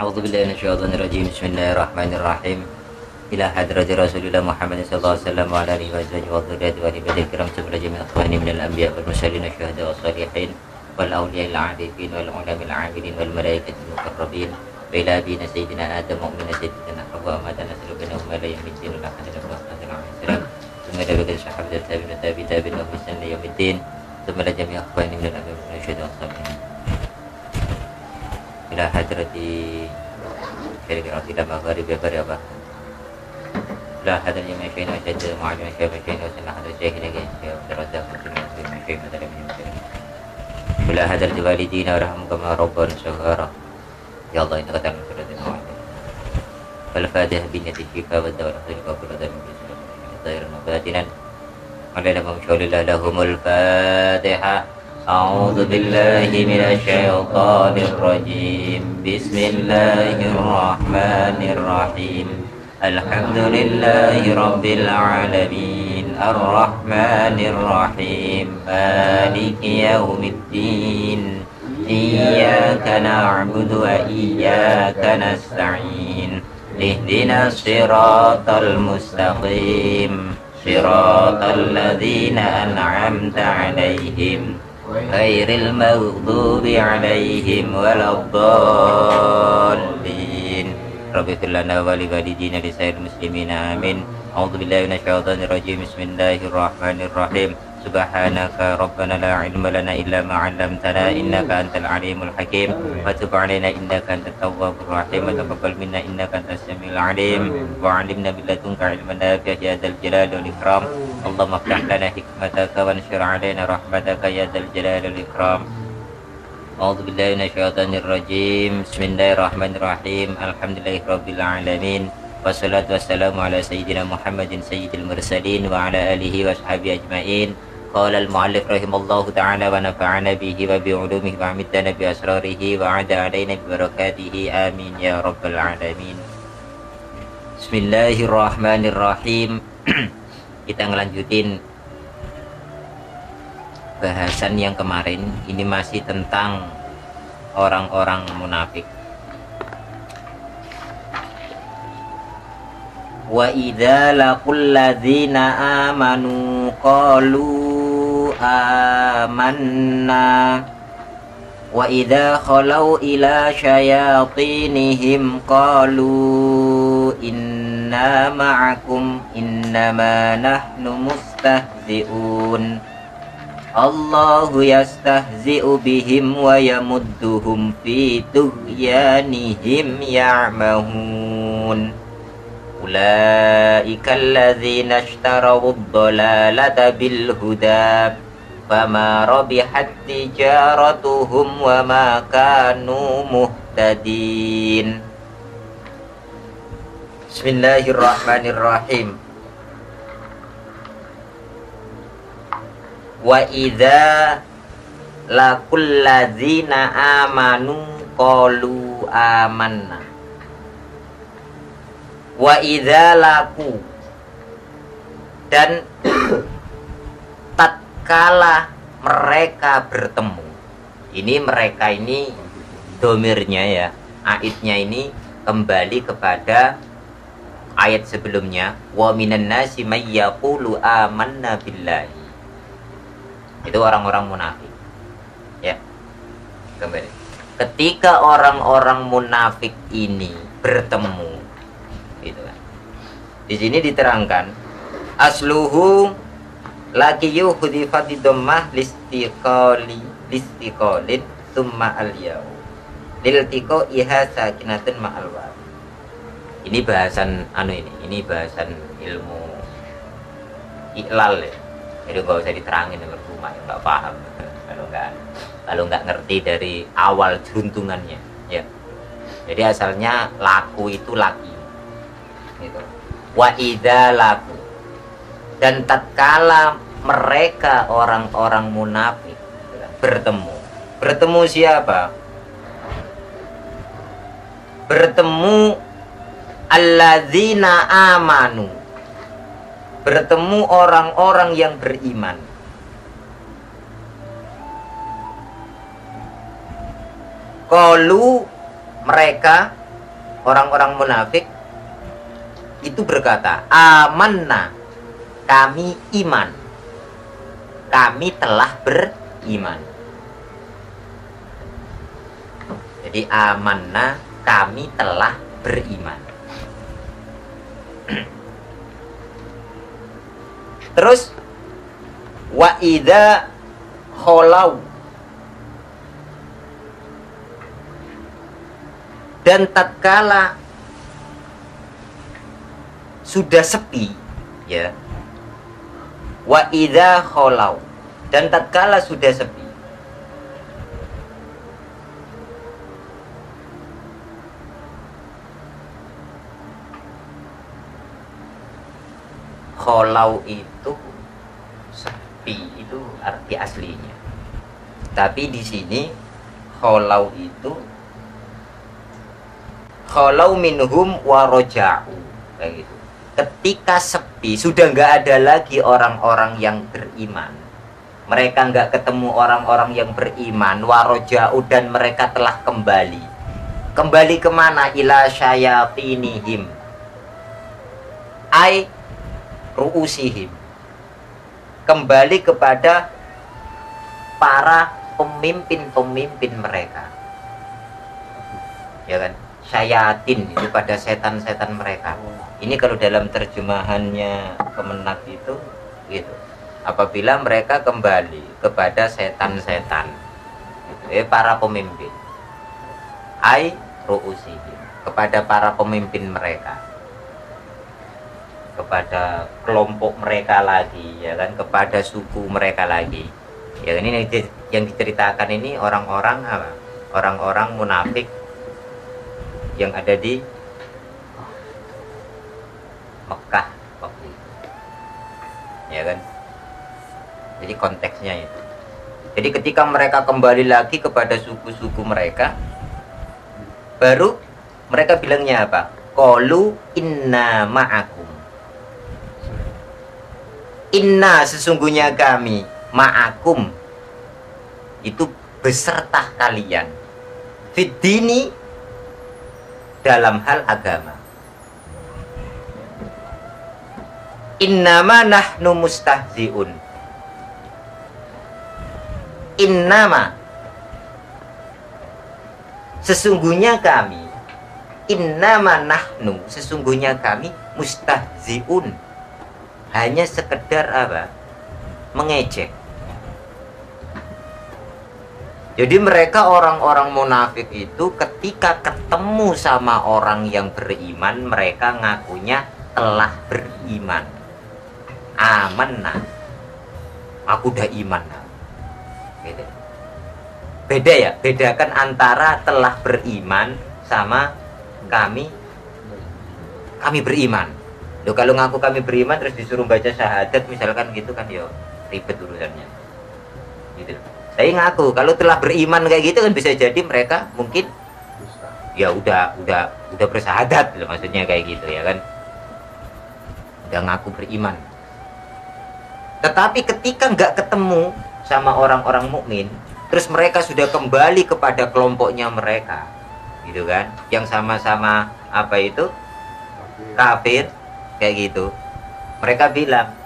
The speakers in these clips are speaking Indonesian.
أعوذ بالله من الشيطان الرجيم. بسم الله الرحمن الرحيم. إلى حضرة رسول الله محمد صلى الله عليه وسلم وعلى آله وأزواجه وذريته وآل بيته الكرام ثم جميع إخواني من الأنبياء والمرسلين والشهداء والصالحين والأولياء العارفين والعلماء العاملين والملائكة المقربين وإلى أبينا سيدنا آدم وأمنا سيدنا حواء وما نسأل بينهما لا يوم الدين ولا أحد إلا الله عليه وسلم ثم إلى بقية الصحابة التابعين والتابعين وهم بإحسان إلى يوم الدين ثم إلى جميع إخواني من الأنبياء والشهداء والصالحين إلى حضرة شريك الأرض إلى مغارب بريبة لا هذا الجميع شيء وشد معلم شيء وشيء وسنة هذا الشيء لكن شيء وتردد من شيء مثلا من شيء إلى هذا الوالدين ورحمهم كما ربنا صغارا يا الله إنك تعلم سورة المعلم فالفاتحة بنية الشفاء والدواء الخير وكل ذلك ظاهرا وباطنا علينا بمشاور الله لهم الفاتحة. أعوذ بالله من الشيطان الرجيم. بسم الله الرحمن الرحيم. الحمد لله رب العالمين الرحمن الرحيم مالك يوم الدين إياك نعبد وإياك نستعين اهدنا الصراط المستقيم صراط الذين أنعمت عليهم غير المغضوب عليهم ولا الضالين. رب اغفر لنا ولوالدينا ولسائر المسلمين آمين. أعوذ بالله من الشيطان الرجيم. بسم الله الرحمن الرحيم. سبحانك ربنا لا علم لنا إلا ما علمتنا إنك أنت العليم الحكيم وتب علينا إنك أنت التواب الرحيم وتقبل منا إنك أنت السميع العليم وعلمنا من لدنك علما نافعا يا ذا الجلال والإكرام. اللهم افتح لنا حكمتك وانشر علينا رحمتك يا ذا الجلال والإكرام. أعوذ بالله من الشيطان الرجيم. بسم الله الرحمن الرحيم. الحمد لله رب العالمين والصلاة والسلام على سيدنا محمد سيد المرسلين وعلى آله وصحبه أجمعين. قال المؤلف رحمه الله تعالى ونفعنا به وبعلومه وعمدنا بأسراره وعاد علينا ببركاته آمين يا رب العالمين. Bismillahirrahmanirrahim. Kita ngelanjutin bahasan yang kemarin. Ini masih tentang orang-orang munafik. Wa idza laqul ladzina amanu qalu amanna wa idza khalau ila syayatinihim qalu inna ma'akum innama nahnu mustahzi'un Allahu yastahzi'u bihim wa yamudduhum fi tughyanihim ya'mahun Ulaika alladzina ishtaraw ad-dalalata bil huda fama rabihat tijaratuhum wa ma kanu muhtadin. Bismillahirrahmanirrahim. Wa idza laqul ladzina amanu qalu amanna. Wa idza laku, dan tatkala mereka bertemu. Ini mereka ini domirnya ya, aidnya ini kembali kepada ayat sebelumnya. Wa minan nasi may yaqulu amanna billahi. Itu orang-orang munafik. Ya. Kembali. Ketika orang-orang munafik ini bertemu, gitu kan. Di sini diterangkan asluhu laqiyu hudifati dhammah listiqalin thumma al-yaw liltiqo iha sakinatun ma'al waw. Ini bahasan ini bahasan ilmu iklal ya. Jadi nggak usah diterangin dengan rumah, nggak paham kalau nggak ngerti dari awal jeruntungannya ya. Jadi asalnya laku itu laki gitu. Wa idza laku, dan tatkala mereka orang-orang munafik bertemu siapa? Bertemu alladzina amanu, bertemu orang-orang yang beriman. Qalu, mereka orang-orang munafik itu berkata, amanna, kami iman, kami telah beriman. Jadi amanna, kami telah beriman. Terus wa idza kholau, dan tatkala sudah sepi, ya, wa idza kholau, dan tatkala sudah sepi. Kholau itu sepi, itu arti aslinya. Tapi di sini kholau itu kholau minhum wa roja'u, kayak gitu. Ketika sepi, sudah nggak ada lagi orang-orang yang beriman. Mereka nggak ketemu orang-orang yang beriman, wa roja'u, dan mereka telah kembali. Kembali kemana? Ila syayatinihim, ai ru'usihim, kembali kepada para pemimpin-pemimpin mereka, ya kan? Syayatin itu pada setan-setan mereka. Ini kalau dalam terjemahannya Kemenak itu gitu, apabila mereka kembali kepada setan-setan, para pemimpin, ai ru'usihim, kepada para pemimpin mereka, kepada kelompok mereka lagi, ya kan, kepada suku mereka lagi, ya kan. Ini yang diceritakan ini orang-orang apa? Orang-orang munafik yang ada di Mekah waktu itu, ya kan. Jadi konteksnya itu. Jadi ketika mereka kembali lagi kepada suku-suku mereka, baru mereka bilangnya apa? Qalu inna ma'akum, inna, sesungguhnya kami, ma'akum, itu beserta kalian, fiddini, dalam hal agama. Innama nahnu mustahzi'un, innama, sesungguhnya kami, innama nahnu, sesungguhnya kami, mustahzi'un, hanya sekedar apa? Mengejek. Jadi mereka orang-orang munafik itu ketika ketemu sama orang yang beriman, mereka ngakunya telah beriman. Amanna, aku udah iman. Gitu. Beda ya, bedakan antara telah beriman sama kami beriman. Loh, kalau ngaku kami beriman terus disuruh baca syahadat misalkan gitu kan, yo ribet urusannya. Gitu. Saya ngaku kalau telah beriman kayak gitu kan, bisa jadi mereka mungkin ya udah bersyahadat loh, maksudnya kayak gitu ya kan. Udah ngaku beriman. Tetapi ketika nggak ketemu sama orang-orang mukmin, terus mereka sudah kembali kepada kelompoknya mereka, gitu kan, yang sama-sama apa itu kafir kayak gitu. Mereka bilang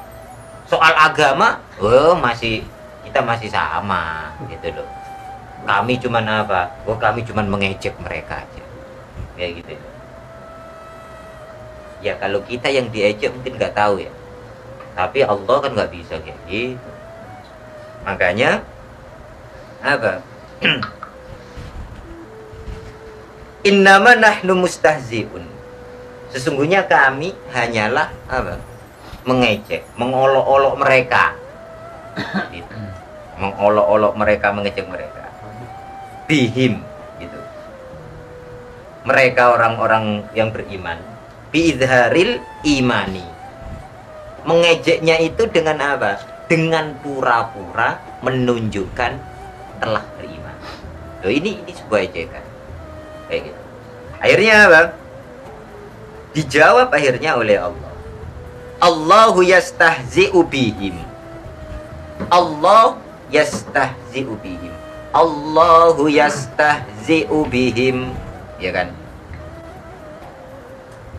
soal agama, oh kita masih sama gitu loh. Kami cuman apa? Oh, kami cuman mengejek mereka aja, kayak gitu. Ya kalau kita yang diejek mungkin nggak tahu ya, tapi Allah kan nggak bisa kayak gitu. Makanya apa? Innama nahnu mustahzi'un, sesungguhnya kami hanyalah apa? Mengejek, mengolok-olok mereka, gitu. Mengolok-olok mereka, mengejek mereka, bihim, gitu. Mereka orang-orang yang beriman, biizharil imani, mengejeknya itu dengan apa? Dengan pura-pura menunjukkan telah beriman. Loh, ini sebuah ejekan kayak gitu. Akhirnya apa? Dijawab akhirnya oleh Allah. Allahu yastahzi'u bihim. Allah yastahzi'u bihim. Allahu yastahzi'u bihim. Ya kan?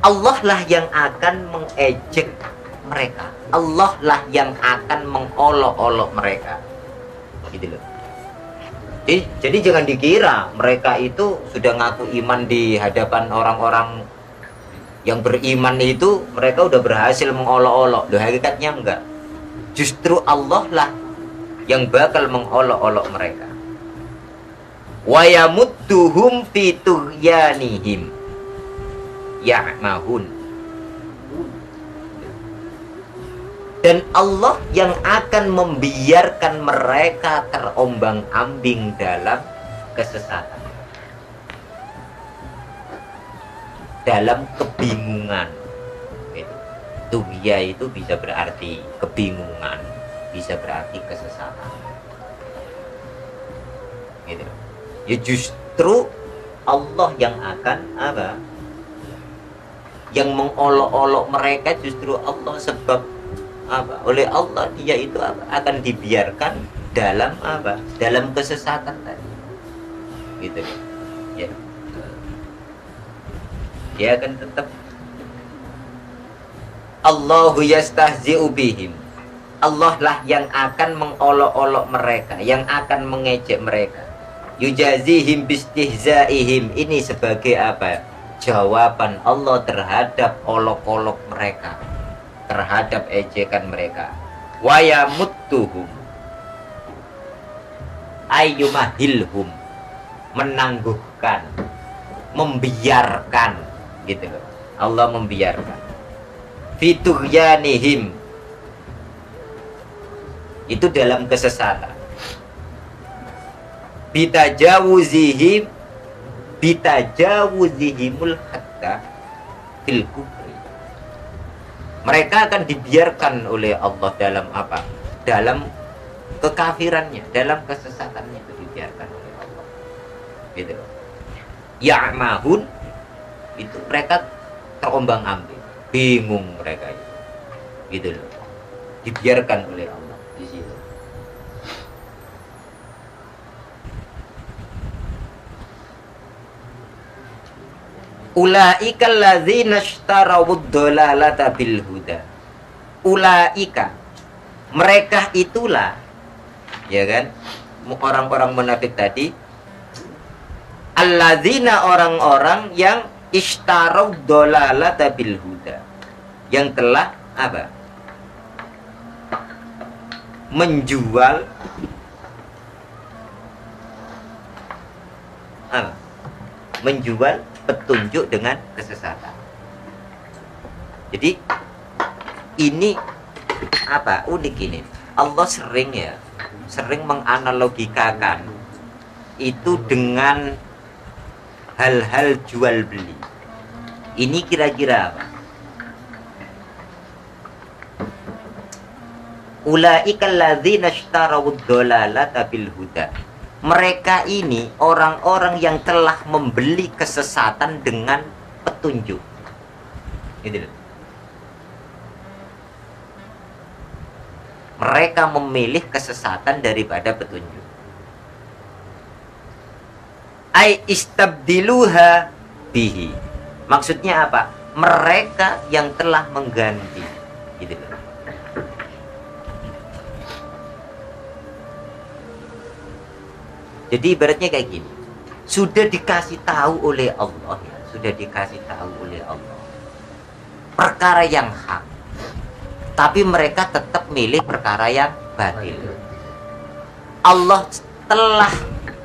Allah lah yang akan mengejek mereka. Allah lah yang akan mengolok-olok mereka. Gitu loh. Jadi jangan dikira mereka itu sudah ngaku iman di hadapan orang-orang yang beriman itu, mereka udah berhasil mengolok-olok. Loh, hakikatnya enggak. Justru Allah lah yang bakal mengolok-olok mereka. Wa yamudduhum fi tughyanihim ya'mahun. Dan Allah yang akan membiarkan mereka terombang-ambing dalam kesesatan, dalam kebingungan. Tughya itu bisa berarti kebingungan, bisa berarti kesesatan. Gitu. Ya justru Allah yang akan apa? Yang mengolok-olok mereka justru Allah, sebab apa? Oleh Allah dia itu apa? Akan dibiarkan dalam apa? Dalam kesesatan tadi. Gitu. Ya. Dia akan tetap Allahu yastahzi'u bihim. Allah lah yang akan mengolok-olok mereka, yang akan mengejek mereka. Yujazihim bistihzaihim. Ini sebagai apa? Jawaban Allah terhadap olok-olok mereka, terhadap ejekan mereka. Wa yamuttuhum ayyumahilhum, menangguhkan, membiarkan, gitu loh. Allah membiarkan. Fitughyanihim, itu dalam kesesatan. Bitajawuzihim, bitajawuzihimul hatta fil kufri. Mereka akan dibiarkan oleh Allah dalam apa? Dalam kekafirannya, dalam kesesatannya itu dibiarkan oleh Allah. Gitu loh. Ya'mahun, itu mereka terombang-ambing, bingung mereka itu. Gitu loh. Dibiarkan oleh Allah di situ. Ulaika alladzina ishtarawud dhalalata bil huda. Ulaika, mereka itulah, ya kan, orang-orang munafik tadi, alladzina, orang-orang yang ishtarawud dhalalata bil huda, yang telah apa? Menjual apa? Menjual petunjuk dengan kesesatan. Jadi ini apa? Unik ini. Allah sering menganalogikakan itu dengan hal-hal jual beli. Ini kira-kira apa? Ulaikal ladzina ishtarawud dhalalata bil huda. Mereka ini orang-orang yang telah membeli kesesatan dengan petunjuk. Gitu. Mereka memilih kesesatan daripada petunjuk. Ai istabdiluha bihi. Maksudnya apa? Mereka yang telah mengganti. Gitu. Jadi ibaratnya kayak gini, sudah dikasih tahu oleh Allah, ya, sudah dikasih tahu oleh Allah perkara yang hak, tapi mereka tetap milih perkara yang batil. Allah telah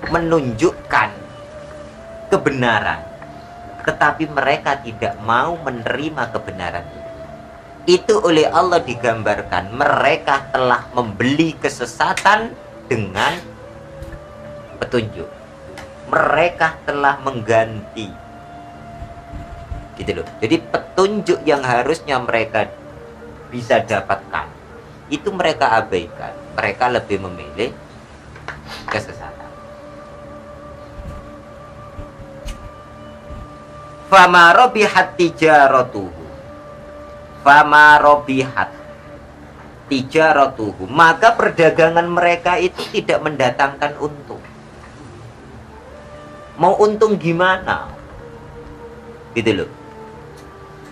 menunjukkan kebenaran, tetapi mereka tidak mau menerima kebenaran itu. Itu oleh Allah digambarkan, mereka telah membeli kesesatan dengan petunjuk. Mereka telah mengganti. Gitu loh. Jadi petunjuk yang harusnya mereka bisa dapatkan, itu mereka abaikan. Mereka lebih memilih kesesatan. Fama robihat tijaratuhu. Fama robihat tijaratuhu. Maka perdagangan mereka itu tidak mendatangkan untung. Mau untung gimana? Gitu loh.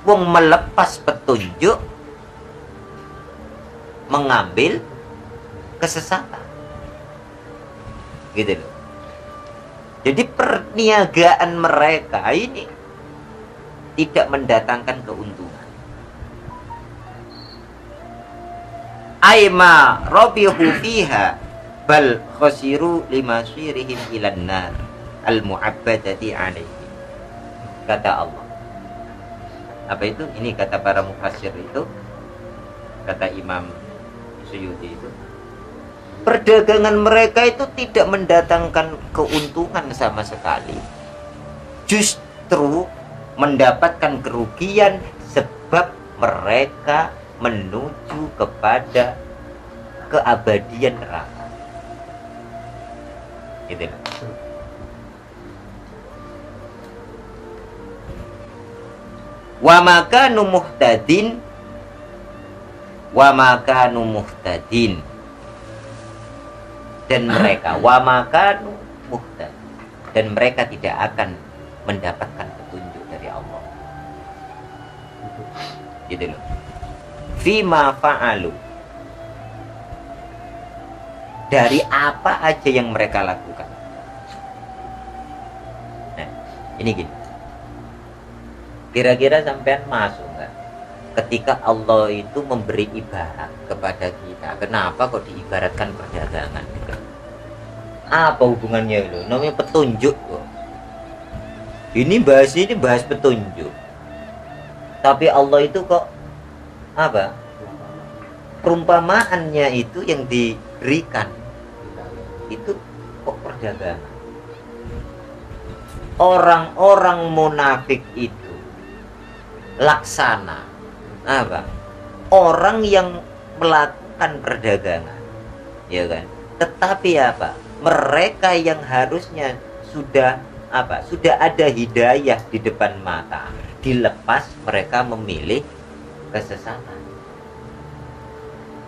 wong melepas petunjuk mengambil kesesatan. Gitu loh. Jadi perniagaan mereka ini tidak mendatangkan keuntungan. Aima rabihu fiha bal khasiru limasirihim ilan nar al-mu'abbadati alaihi. Kata Allah. Apa itu? Ini kata para mufassir itu, kata Imam Suyuti itu, perdagangan mereka itu tidak mendatangkan keuntungan sama sekali. Justru mendapatkan kerugian sebab mereka menuju kepada keabadian neraka. Gitu. Wa makanu muhtadin dan mereka wa makanu muhtad dan mereka tidak akan mendapatkan petunjuk dari Allah. Gitu loh. Fima fa'alu, dari apa aja yang mereka lakukan. Nah, ini gini. Kira-kira sampean masuk nggak? Ketika Allah itu memberi ibarat kepada kita, kenapa kok diibaratkan perdagangan? Apa hubungannya itu? Namanya petunjuk kok. Ini bahas petunjuk. Tapi Allah itu kok apa? Perumpamaannya itu yang diberikan itu kok perdagangan. Orang-orang munafik itu laksana apa? Orang yang melakukan perdagangan, ya kan? Tetapi apa? Mereka yang harusnya sudah apa? Sudah ada hidayah di depan mata, dilepas mereka memilih kesesatan.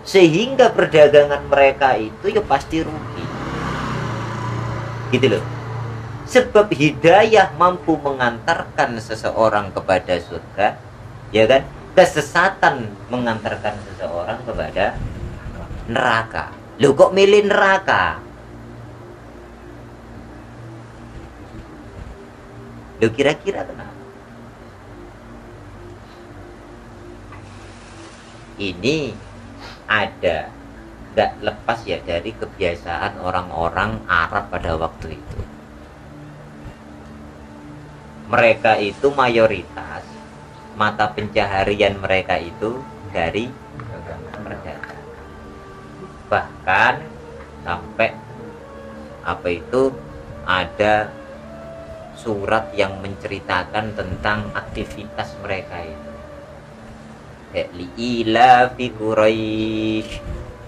Sehingga perdagangan mereka itu ya pasti rugi. Gitu loh. Sebab hidayah mampu mengantarkan seseorang kepada surga, ya kan? Kesesatan mengantarkan seseorang kepada neraka. Loh kok milih neraka? Loh kira-kira kenapa? Ini ada gak lepas ya dari kebiasaan orang-orang Arab pada waktu itu. Mereka itu mayoritas mata pencaharian mereka itu dari perdagangan. Bahkan sampai apa itu ada surat yang menceritakan tentang aktivitas mereka itu. Ila fi Quraisy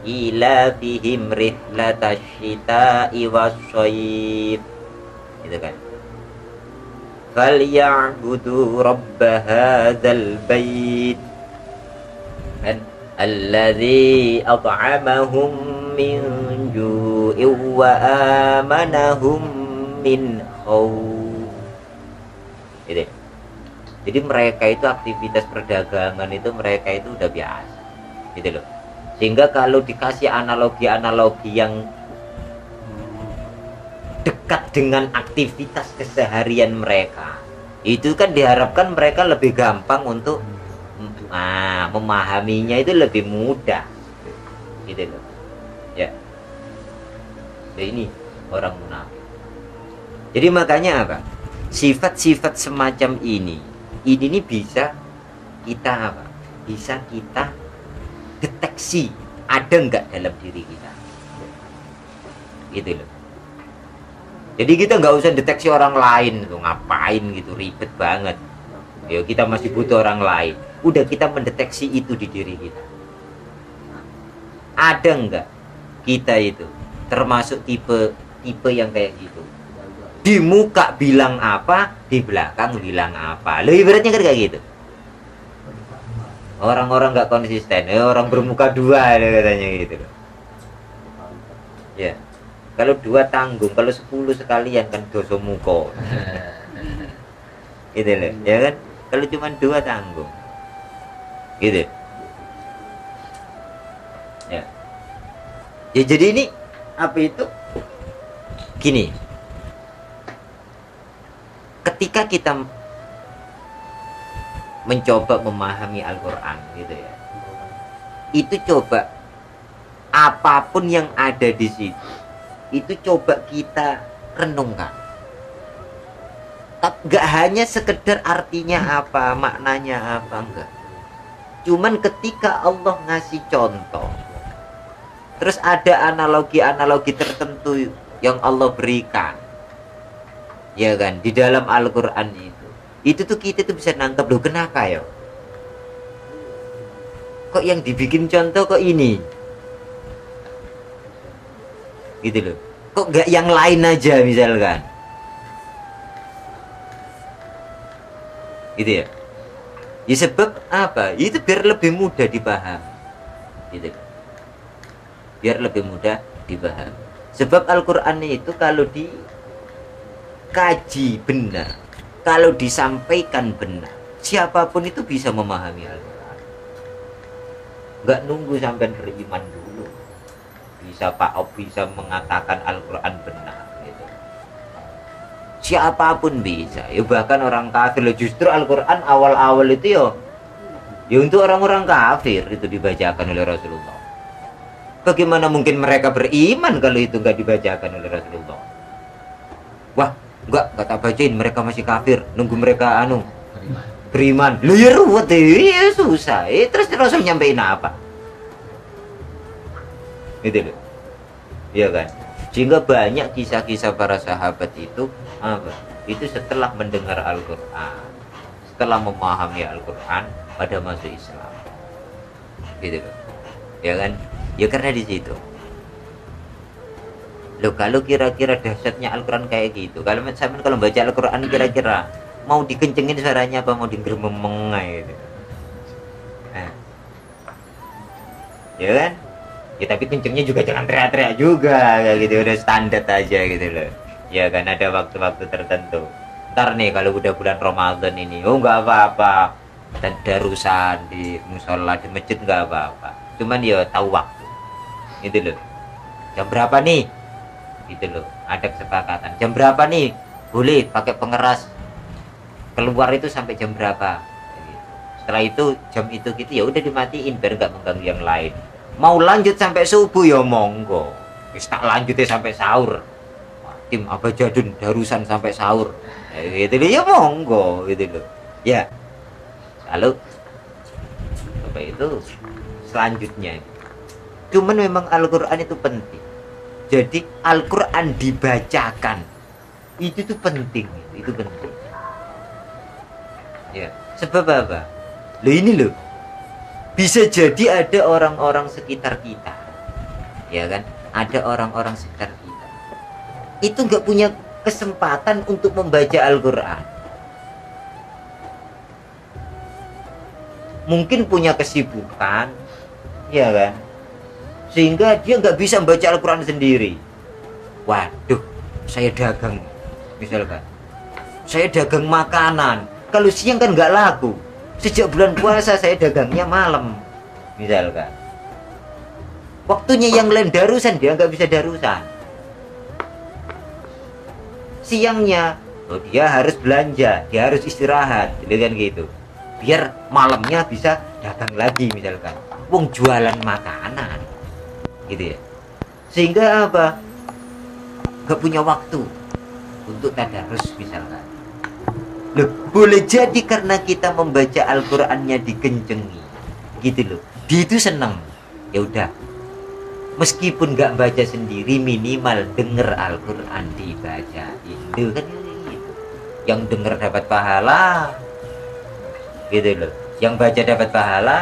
ila fihim rihlatash shita'i was-shayb, gitu kan. Falyabudu rabb hadzal bait alladzi at'amahum min ju'in wa amanahum min khauf. Gitu. Jadi mereka itu aktivitas perdagangan itu mereka itu udah biasa, gitu loh. Sehingga kalau dikasih analogi-analogi yang dekat dengan aktivitas keseharian mereka, itu kan diharapkan mereka lebih gampang untuk memahaminya, itu lebih mudah, gitu loh. Ya, jadi ini orang munafik. Jadi makanya apa? Sifat-sifat semacam ini bisa kita apa? Bisa kita deteksi ada nggak dalam diri kita, gitu loh. Jadi kita nggak usah deteksi orang lain tuh, ngapain gitu, ribet banget. Ya kita masih butuh orang lain. Udah kita mendeteksi itu di diri kita. Ada nggak kita itu termasuk tipe yang kayak gitu? Di muka bilang apa, di belakang bilang apa. Lebih beratnya kan kayak gitu. Orang-orang nggak konsisten, orang bermuka dua katanya gitu loh. Ya, kalau dua tanggung, kalau 10 sekalian kan dosa muka. Gitu loh, ya kan? Kalau cuma dua tanggung. gitu ya. Ya jadi ini apa itu gini, ketika kita mencoba memahami Al-Quran gitu ya, itu coba apapun yang ada di situ itu coba kita renungkan. Gak hanya sekedar artinya apa, maknanya apa, enggak. Cuman ketika Allah ngasih contoh, terus ada analogi-analogi tertentu yang Allah berikan, ya kan, di dalam Al-Quran itu tuh kita tuh bisa nangkep, loh kenapa ya? Kok yang dibikin contoh kok ini? Gitu loh. Kok gak yang lain aja misalkan? Gitu ya. Ya sebab apa? Itu biar lebih mudah dipahami. Gitu loh. Biar lebih mudah dipahami. Sebab Al-Quran itu kalau dikaji benar, kalau disampaikan benar, siapapun itu bisa memahami Al-Quran. Gak nunggu sampai beriman dulu. Bisa Pak Op bisa mengatakan Al-Quran benar gitu. Siapapun bisa. Ya bahkan orang kafir. Justru Al-Quran awal-awal itu ya untuk orang-orang kafir itu dibacakan oleh Rasulullah. Bagaimana mungkin mereka beriman kalau itu nggak dibacakan oleh Rasulullah? Wah, enggak kata bacain, mereka masih kafir, nunggu mereka beriman. Lu ya ruwet ya, susah. Terus Rasul nyampein apa? Gitu loh. Iya kan? Sehingga banyak kisah-kisah para sahabat itu apa? Itu setelah mendengar Al-Quran, setelah memahami Al-Quran pada masuk Islam. Gitu loh. Ya kan? Ya karena di situ. Loh kalau kira-kira dahsyatnya Al-Quran kayak gitu, kalau baca Al-Quran kira-kira mau dikencengin suaranya apa mau digeremeng gitu. Nah. Ya kan? Ya tapi kencengnya juga jangan teriak-teriak juga kayak gitu, udah standar aja gitu loh. Ya kan ada waktu-waktu tertentu. Ntar nih kalau udah bulan Ramadan ini, oh nggak apa-apa, dan darusan di musola di masjid nggak apa-apa. Cuman ya tahu waktu. Gitu loh. Jam berapa nih? Gitu loh. Ada kesepakatan. Jam berapa nih? Boleh pakai pengeras. Keluar itu sampai jam berapa? Gitu. Setelah itu jam itu gitu ya udah dimatiin biar nggak mengganggu yang lain. Mau lanjut sampai subuh ya monggo. Wis tak lanjutnya sampai sahur. Tim Abah Jadun darusan sampai sahur. Gitu loh ya monggo gitu loh. Ya. Lalu apa itu selanjutnya. Cuman memang Al-Quran itu penting. Jadi Al-Quran dibacakan itu tuh penting, itu penting. Ya, sebab apa? Loh ini loh. Bisa jadi ada orang-orang sekitar kita, ya kan? Ada orang-orang sekitar kita itu nggak punya kesempatan untuk membaca Al-Quran. Mungkin punya kesibukan, ya kan? Sehingga dia nggak bisa membaca Al-Quran sendiri. Waduh, saya dagang, misalkan. Saya dagang makanan. Kalau siang kan nggak laku. Sejak bulan puasa saya dagangnya malam, misalkan. Waktunya yang lain darusan, dia nggak bisa darusan. Siangnya, oh dia harus belanja, dia harus istirahat, kan gitu. Biar malamnya bisa dagang lagi, misalkan. Wong jualan makanan, gitu ya. Sehingga apa? Nggak punya waktu untuk tadarus, misalkan. Loh, boleh jadi karena kita membaca Al-Qur'annya dikencengi. Gitu loh. Dia itu senang. Ya udah. Meskipun nggak baca sendiri, minimal denger Al-Qur'an dibaca. Itu kan gitu. Yang denger dapat pahala. Gitu loh. Yang baca dapat pahala.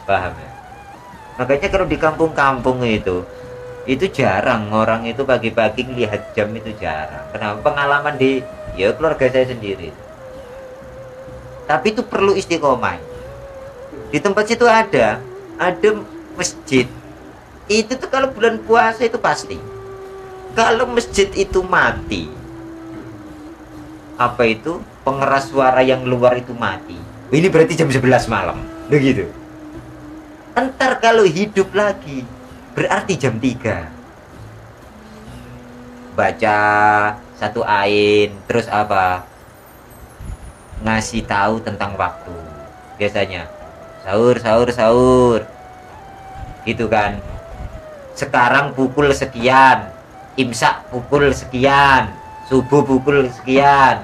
Paham ya? Makanya kalau di kampung-kampung itu jarang orang itu pagi-pagi lihat jam, itu jarang. Kenapa? Pengalaman di keluarga saya sendiri. Tapi itu perlu istiqomah. Di tempat situ ada masjid. Itu tuh kalau bulan puasa itu pasti. Kalau masjid itu mati, apa itu pengeras suara yang luar itu mati, Ini berarti jam 11 malam. Begitu. Entar kalau hidup lagi berarti jam 3. Baca satu ain, terus apa? Ngasih tahu tentang waktu. Biasanya sahur, sahur, sahur. Gitu kan. Sekarang pukul sekian, imsak pukul sekian, subuh pukul sekian,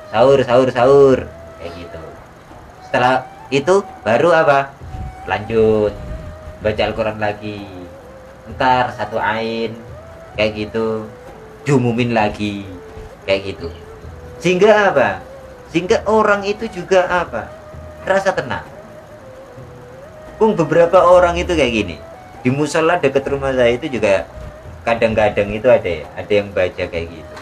sahur, sahur, sahur. Kayak gitu. Setelah itu baru apa? Lanjut baca Al-Quran lagi. Ntar satu ain kayak gitu, diumumin lagi kayak gitu. Sehingga apa? Sehingga orang itu juga apa? Rasa tenang. Beberapa orang itu kayak gini. Di musola dekat rumah saya itu juga kadang-kadang itu ada yang baca kayak gitu.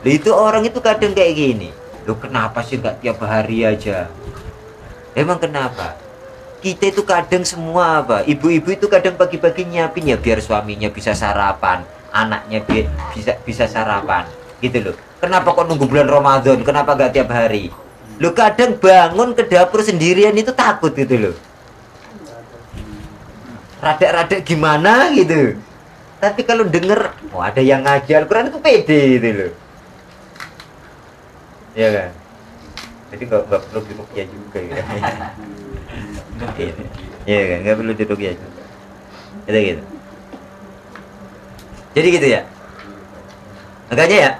Loh, itu orang itu kadang kayak gini. Loh, kenapa sih nggak tiap hari aja? Emang kenapa? Kita itu kadang semua apa? Ibu-ibu itu kadang pagi-pagi nyiapin ya biar suaminya bisa sarapan, anaknya bisa sarapan, gitu loh. Kenapa kok nunggu bulan Ramadan? Kenapa nggak tiap hari? Loh, kadang bangun ke dapur sendirian itu takut gitu loh. Rada-rada gimana gitu. Tapi kalau denger, oh ada yang ngaji Al-Quran itu pede gitu loh. Iya kan? Jadi nggak perlu diruqyah juga ya. Iya kan, nggak perlu diruqyah juga. Gitu. Jadi gitu ya. Makanya ya,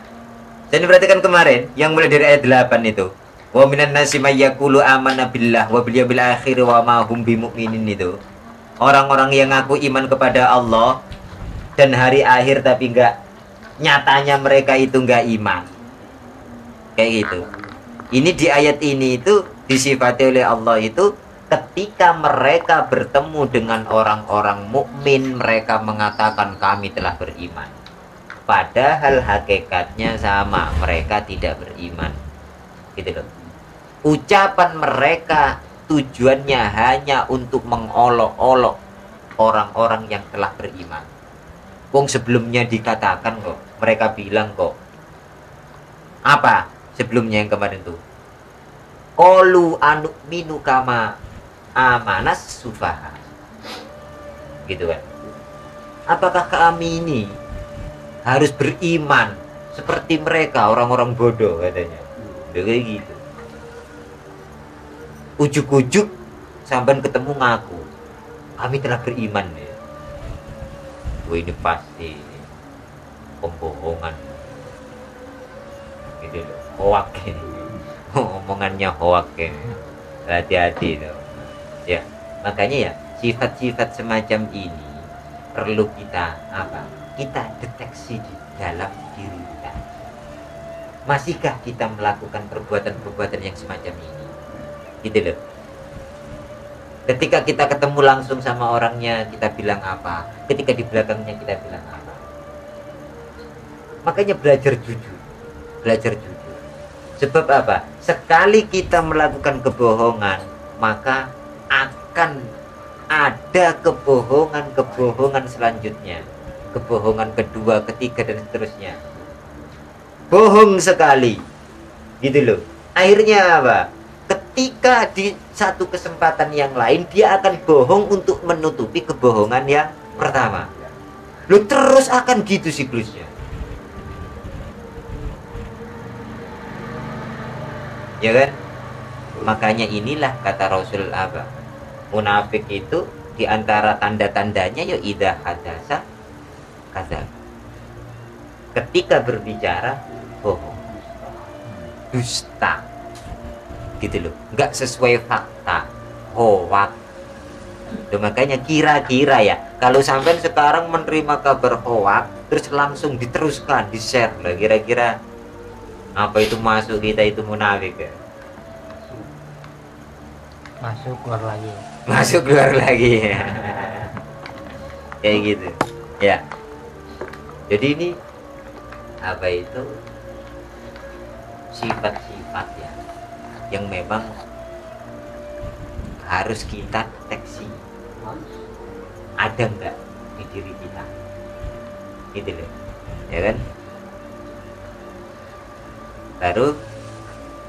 saya perhatikan kemarin yang mulai dari ayat 8 itu. Wa minan nasi may yaqulu amanna billah wa bil yawmil akhir wa ma hum bimu'minin itu. Orang-orang yang ngaku iman kepada Allah dan hari akhir tapi enggak, nyatanya mereka itu enggak iman. Kayak gitu. Ini di ayat ini itu disifati oleh Allah itu ketika mereka bertemu dengan orang-orang mukmin, mereka mengatakan kami telah beriman. Padahal hakikatnya sama, mereka tidak beriman. Gitu loh. Ucapan mereka tujuannya hanya untuk mengolok-olok orang-orang yang telah beriman. Wong sebelumnya dikatakan kok, mereka bilang kok. Apa sebelumnya yang kemarin tuh? Qalu anu'minu kama amanas sufaha. Gitu kan. Apakah kami ini harus beriman seperti mereka orang-orang bodoh katanya. Udah kayak gitu. Ujuk-ujuk sampai ketemu ngaku kami telah beriman ya. Wah, ini pasti pembohongan gitu loh, hoak ini. Omongannya hoak ini. Hati-hati loh ya. Makanya ya sifat-sifat semacam ini perlu kita apa? Kita deteksi di dalam diri kita. Masihkah kita melakukan perbuatan-perbuatan yang semacam ini? Gitu loh. Ketika kita ketemu langsung sama orangnya, kita bilang apa? Ketika di belakangnya kita bilang apa? Makanya belajar jujur. Belajar jujur. Sebab apa? Sekali kita melakukan kebohongan, maka akan ada kebohongan-kebohongan selanjutnya. Kebohongan kedua, ketiga, dan seterusnya. Bohong sekali. Gitu loh. Akhirnya apa? Ketika di satu kesempatan yang lain dia akan bohong untuk menutupi kebohongan yang pertama. Lu terus akan gitu siklusnya. Ya kan? Makanya inilah kata Rasul apa? Munafik itu di antara tanda-tandanya ya idza hadasa kadzab. Ketika berbicara bohong. Dusta. Gitu loh, nggak sesuai fakta, hoak. Loh, makanya kira-kira ya, kalau sampai sekarang menerima kabar hoak terus langsung diteruskan, di-share lah, kira-kira apa itu masuk kita itu munafik ya? Masuk keluar lagi. Masuk keluar lagi ya. Kayak gitu ya. Jadi ini apa itu sifat-sifat ya yang memang harus kita deteksi ada enggak di diri kita, gitu loh, ya kan? Baru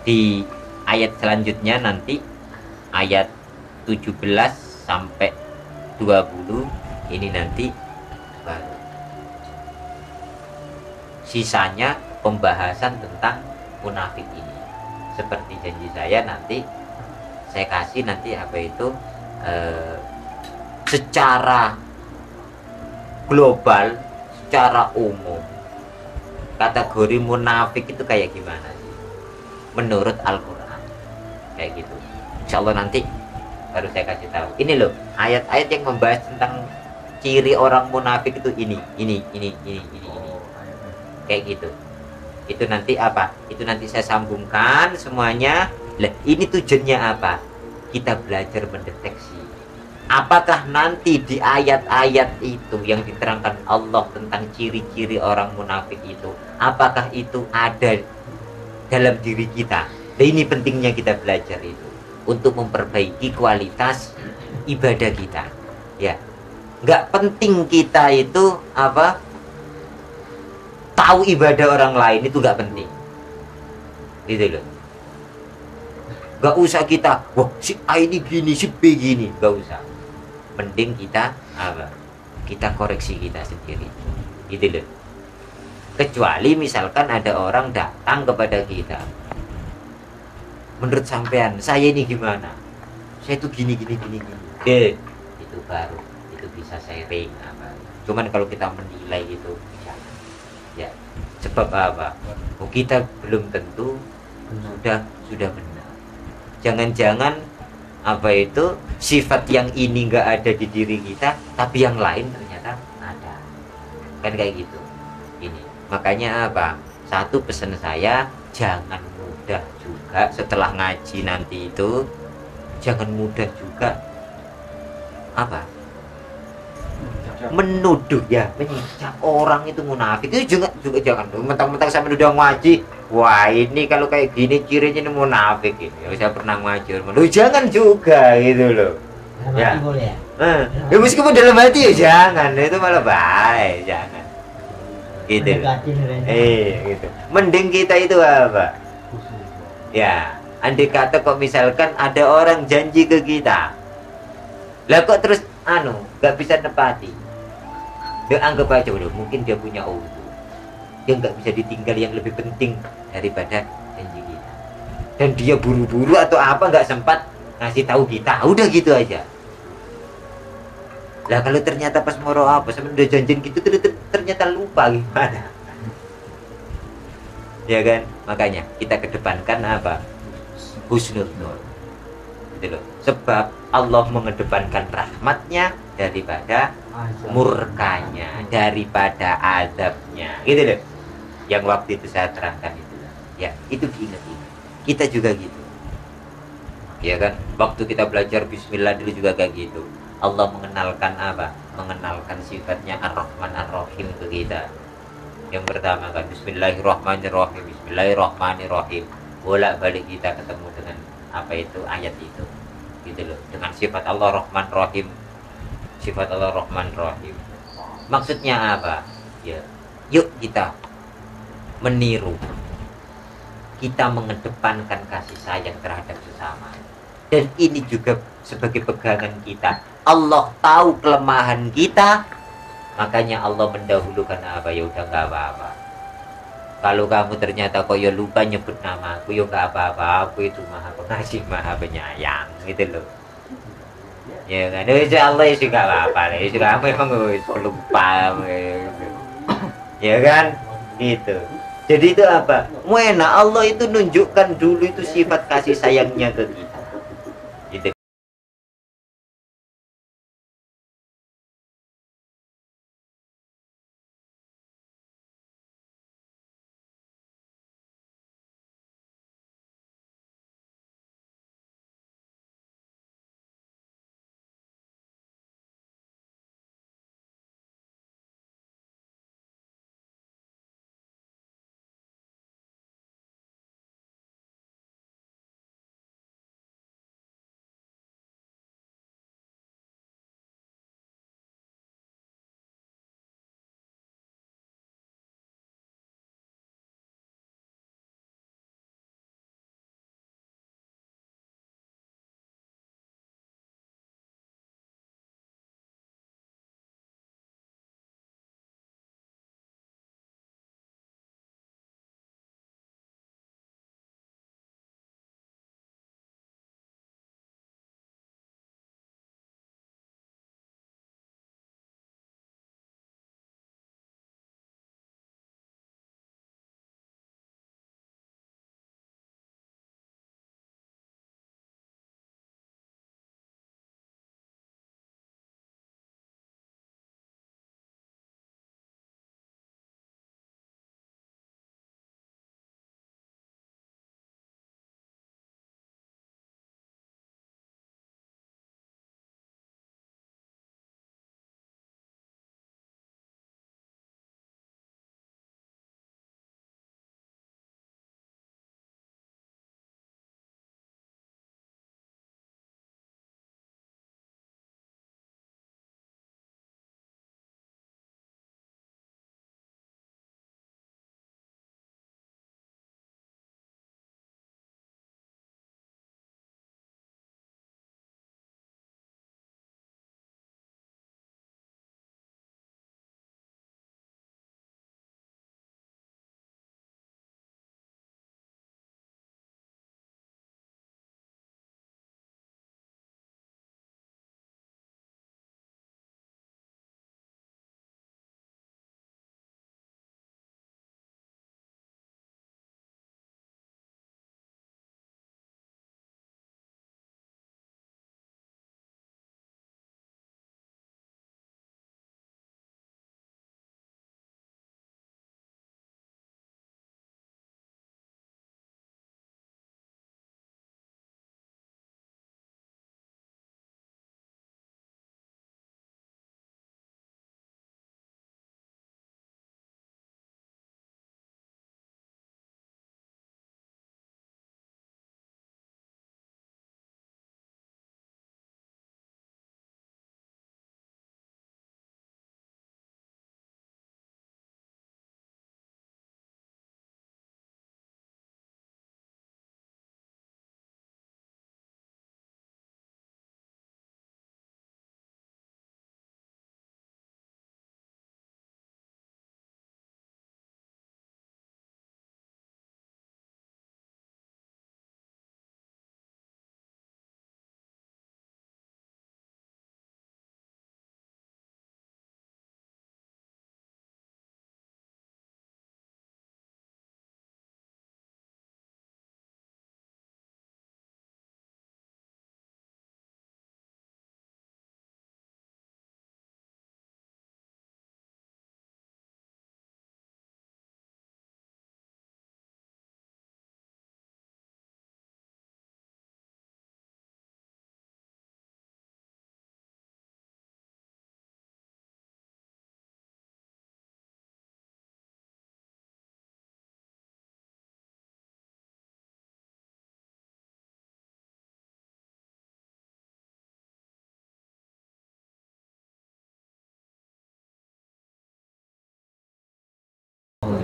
di ayat selanjutnya nanti ayat 17 sampai 20 ini nanti baru. Sisanya pembahasan tentang munafik ini. Seperti janji saya nanti saya kasih nanti apa itu secara global, secara umum kategori munafik itu kayak gimana sih menurut Al-Quran, kayak gitu. Insya Allah nanti baru saya kasih tahu. Ini loh ayat-ayat yang membahas tentang ciri orang munafik itu ini kayak gitu. Itu nanti apa? Itu nanti saya sambungkan semuanya. Lah, ini tujuannya apa? Kita belajar mendeteksi. Apakah nanti di ayat-ayat itu yang diterangkan Allah tentang ciri-ciri orang munafik itu, apakah itu ada dalam diri kita? Nah, ini pentingnya kita belajar itu untuk memperbaiki kualitas ibadah kita. Ya, nggak penting kita itu apa? Tahu ibadah orang lain itu nggak penting, gitu loh. Nggak usah kita, wah si A ini gini, si B gini, nggak usah. Mending kita apa? Kita koreksi kita sendiri, gitu loh. Kecuali misalkan ada orang datang kepada kita, menurut sampean saya ini gimana? Saya itu gini. Itu baru, itu bisa sharing apa. Cuman kalau kita menilai itu, ya sebab apa? Oh, kita belum tentu sudah benar. Jangan-jangan apa itu sifat yang ini nggak ada di diri kita, tapi yang lain ternyata ada. Kan kayak gitu. Ini makanya apa? Satu pesan saya, jangan mudah juga setelah ngaji nanti itu, jangan mudah juga apa? Menuduh ya, menyicap orang itu munafik. Itu juga jangan mentang-mentang saya udah ngaji, wah ini kalau kayak gini cirinya ini munafik ini. Ya, saya pernah ngaji, loh jangan juga gitu loh. Ya. Boleh ya? Ya meskipun dalam hati ya jangan, itu malah baik, jangan. Gitu. Gitu. Mending kita itu apa? Ya, andai kata kok misalkan ada orang janji ke kita, lah kok terus nggak bisa nepati. Dia anggap aja udah mungkin dia punya utuh. Dia nggak bisa ditinggal yang lebih penting daripada janji kita. Dan dia buru-buru atau apa nggak sempat ngasih tahu kita. Udah gitu aja. Lah kalau ternyata pas moro apa sama udah janjian gitu ternyata lupa gimana? Ya kan? Makanya kita kedepankan apa? Husnuzon. Gitu loh. Sebab Allah mengedepankan rahmatnya daripada murkanya, daripada azabnya, gitu loh. Yang waktu itu saya terangkan itu, ya itu diingat-ingat. Kita juga gitu, ya kan? Waktu kita belajar Bismillah dulu juga kayak gitu. Allah mengenalkan apa? Mengenalkan sifatnya Ar-Rahman Ar-Rahim ke kita. Yang pertama kan Bismillahirrahmanirrahim, Bismillahirrahmanirrahim. Bolak-balik kita ketemu dengan apa itu ayat itu, gitu loh. Dengan sifat Allah Rahman Rahim. Sifat Allah Rahman Rahim. Maksudnya apa? Ya, yuk kita meniru. Kita mengedepankan kasih sayang terhadap sesama. Dan ini juga sebagai pegangan kita. Allah tahu kelemahan kita, makanya Allah mendahulukan apa? Ya udah nggak apa-apa. Kalau kamu ternyata kok ya lupa nyebut nama aku, ya nggak apa-apa. Aku itu maha pengasih, maha penyayang, gitu loh. Ya kan, insya Allah itu gak apa-apa, itu kamu emang lupa, ya kan, gitu. Jadi itu apa? Enak Allah itu nunjukkan dulu itu sifat kasih sayangnya ke kita. Gitu.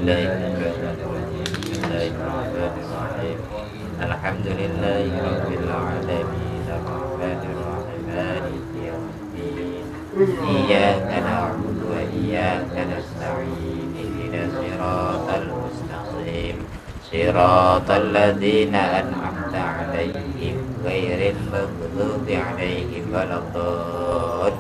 بالله من الشيطان الرجيم بسم الله الرحمن الرحيم الحمد لله رب العالمين الرحمن الرحيم مالك يوم الدين إياك نعبد وإياك نستعين اهدنا الصراط المستقيم صراط الذين أنعمت عليهم غير المغضوب عليهم ولا الضالين.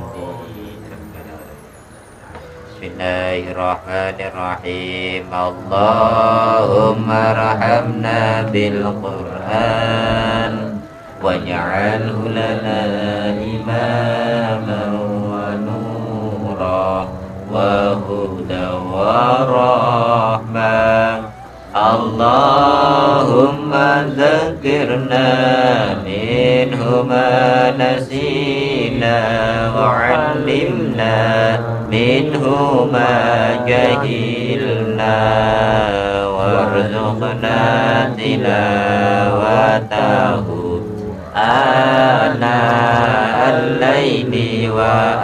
Bismillahirrahmanirrahim. Allahumma rahamna bil Qur'an waj'alhu lana imaman wa nura wa hudan wa rahmah. Allahumma dzakirna minhu ma nasina wa 'allimna minhu ma jahilna warzuqna tilawatahu ana al-laili wa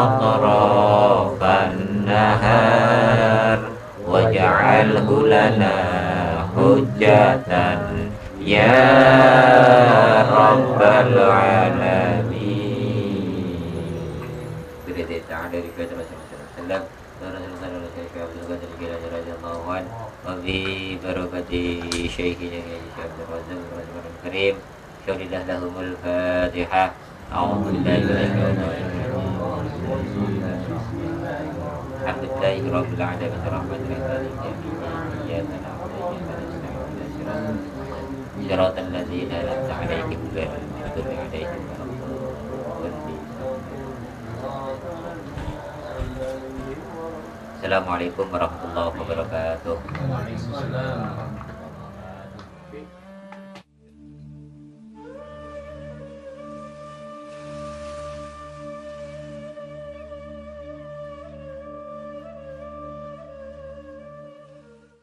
atrafan nahar waj'alhu lana hujjatan ya rabbal alamin. Wabi barakati syekhina Abdul Razak Rahman Karim syurillah lahumul fatihah. A'udzu billahi minasyaitonir rajim. Alhamdulillahi rabbil alamin arrahmanir rahim iyyaka na'budu wa iyyaka nasta'in siratal ladzina an'amta 'alaihim ghairil maghdubi 'alaihim waladdallin. Assalamualaikum warahmatullahi wabarakatuh.